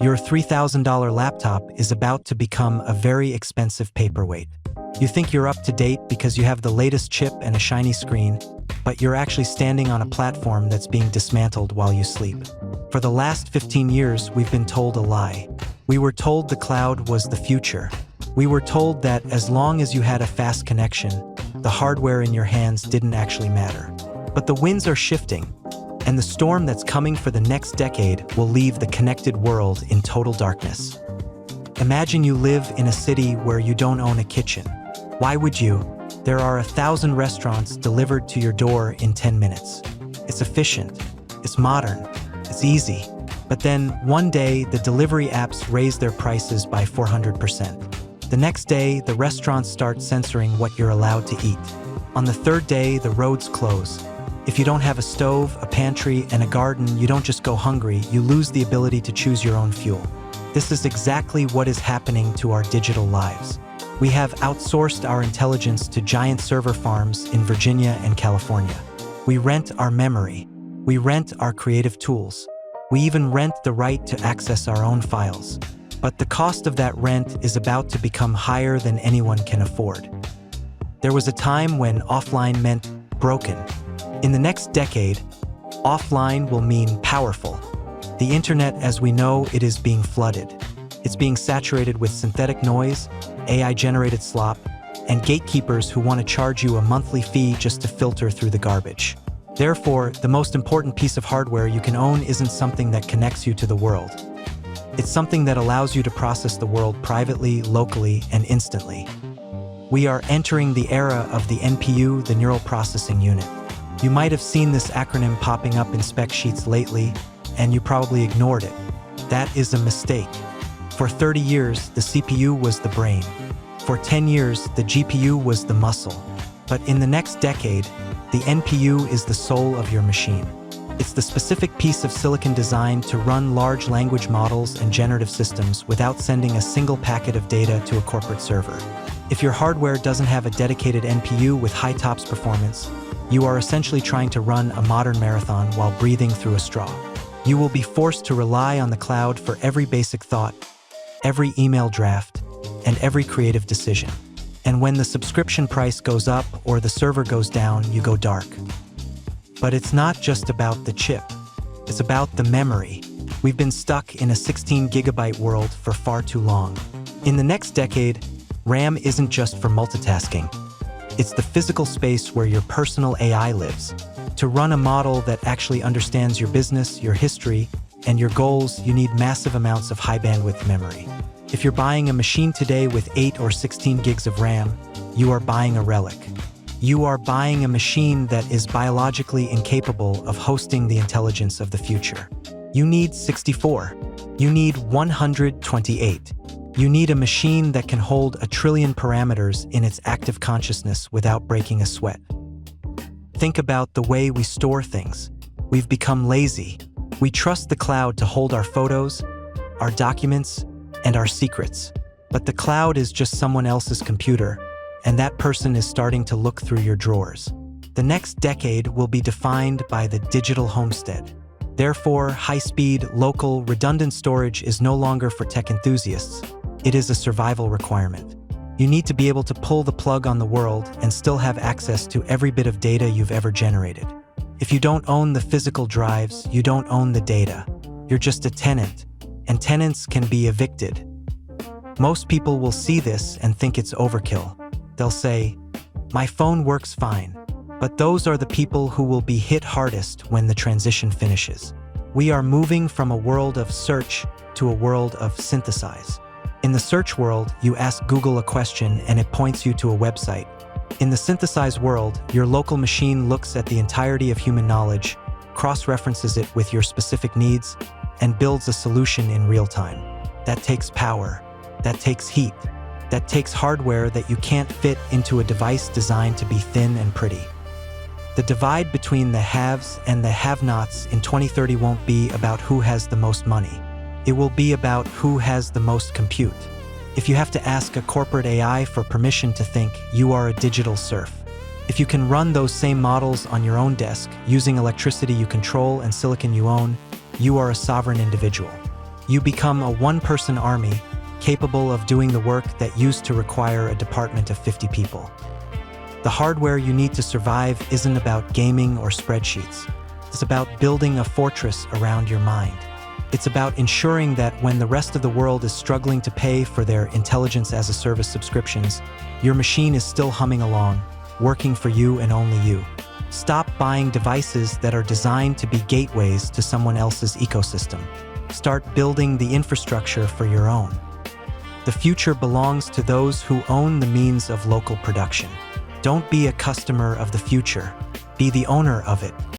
Your $3,000 laptop is about to become a very expensive paperweight. You think you're up to date because you have the latest chip and a shiny screen, but you're actually standing on a platform that's being dismantled while you sleep. For the last 15 years, we've been told a lie. We were told the cloud was the future. We were told that as long as you had a fast connection, the hardware in your hands didn't actually matter. But the winds are shifting, and the storm that's coming for the next decade will leave the connected world in total darkness. Imagine you live in a city where you don't own a kitchen. Why would you? There are 1,000 restaurants delivered to your door in 10 minutes. It's efficient, it's modern, it's easy. But then, one day, the delivery apps raise their prices by 400%. The next day, the restaurants start censoring what you're allowed to eat. On the third day, the roads close. If you don't have a stove, a pantry, and a garden, you don't just go hungry, you lose the ability to choose your own fuel. This is exactly what is happening to our digital lives. We have outsourced our intelligence to giant server farms in Virginia and California. We rent our memory. We rent our creative tools. We even rent the right to access our own files. But the cost of that rent is about to become higher than anyone can afford. There was a time when offline meant broken. In the next decade, offline will mean powerful. The internet as we know it is being flooded. It's being saturated with synthetic noise, AI-generated slop, and gatekeepers who want to charge you a monthly fee just to filter through the garbage. Therefore, the most important piece of hardware you can own isn't something that connects you to the world. It's something that allows you to process the world privately, locally, and instantly. We are entering the era of the NPU, the Neural Processing Unit. You might have seen this acronym popping up in spec sheets lately, and you probably ignored it. That is a mistake. For 30 years, the CPU was the brain. For 10 years, the GPU was the muscle. But in the next decade, the NPU is the soul of your machine. It's the specific piece of silicon designed to run large language models and generative systems without sending a single packet of data to a corporate server. If your hardware doesn't have a dedicated NPU with high TOPS performance, you are essentially trying to run a modern marathon while breathing through a straw. You will be forced to rely on the cloud for every basic thought, every email draft, and every creative decision. And when the subscription price goes up or the server goes down, you go dark. But it's not just about the chip. It's about the memory. We've been stuck in a 16-gigabyte world for far too long. In the next decade, RAM isn't just for multitasking. It's the physical space where your personal AI lives. To run a model that actually understands your business, your history, and your goals, you need massive amounts of high-bandwidth memory. If you're buying a machine today with 8 or 16 gigs of RAM, you are buying a relic. You are buying a machine that is biologically incapable of hosting the intelligence of the future. You need 64. You need 128. You need a machine that can hold 1 trillion parameters in its active consciousness without breaking a sweat. Think about the way we store things. We've become lazy. We trust the cloud to hold our photos, our documents, and our secrets. But the cloud is just someone else's computer, and that person is starting to look through your drawers. The next decade will be defined by the digital homestead. Therefore, high-speed, local, redundant storage is no longer for tech enthusiasts. It is a survival requirement. You need to be able to pull the plug on the world and still have access to every bit of data you've ever generated. If you don't own the physical drives, you don't own the data. You're just a tenant, and tenants can be evicted. Most people will see this and think it's overkill. They'll say, "My phone works fine." But those are the people who will be hit hardest when the transition finishes. We are moving from a world of search to a world of synthesize. In the search world, you ask Google a question and it points you to a website. In the synthesize world, your local machine looks at the entirety of human knowledge, cross-references it with your specific needs, and builds a solution in real time. That takes power. That takes heat. That takes hardware that you can't fit into a device designed to be thin and pretty. The divide between the haves and the have-nots in 2030 won't be about who has the most money. It will be about who has the most compute. If you have to ask a corporate AI for permission to think, you are a digital serf. If you can run those same models on your own desk, using electricity you control and silicon you own, you are a sovereign individual. You become a one-person army, capable of doing the work that used to require a department of 50 people. The hardware you need to survive isn't about gaming or spreadsheets. It's about building a fortress around your mind. It's about ensuring that when the rest of the world is struggling to pay for their intelligence-as-a-service subscriptions, your machine is still humming along, working for you and only you. Stop buying devices that are designed to be gateways to someone else's ecosystem. Start building the infrastructure for your own. The future belongs to those who own the means of local production. Don't be a customer of the future. Be the owner of it.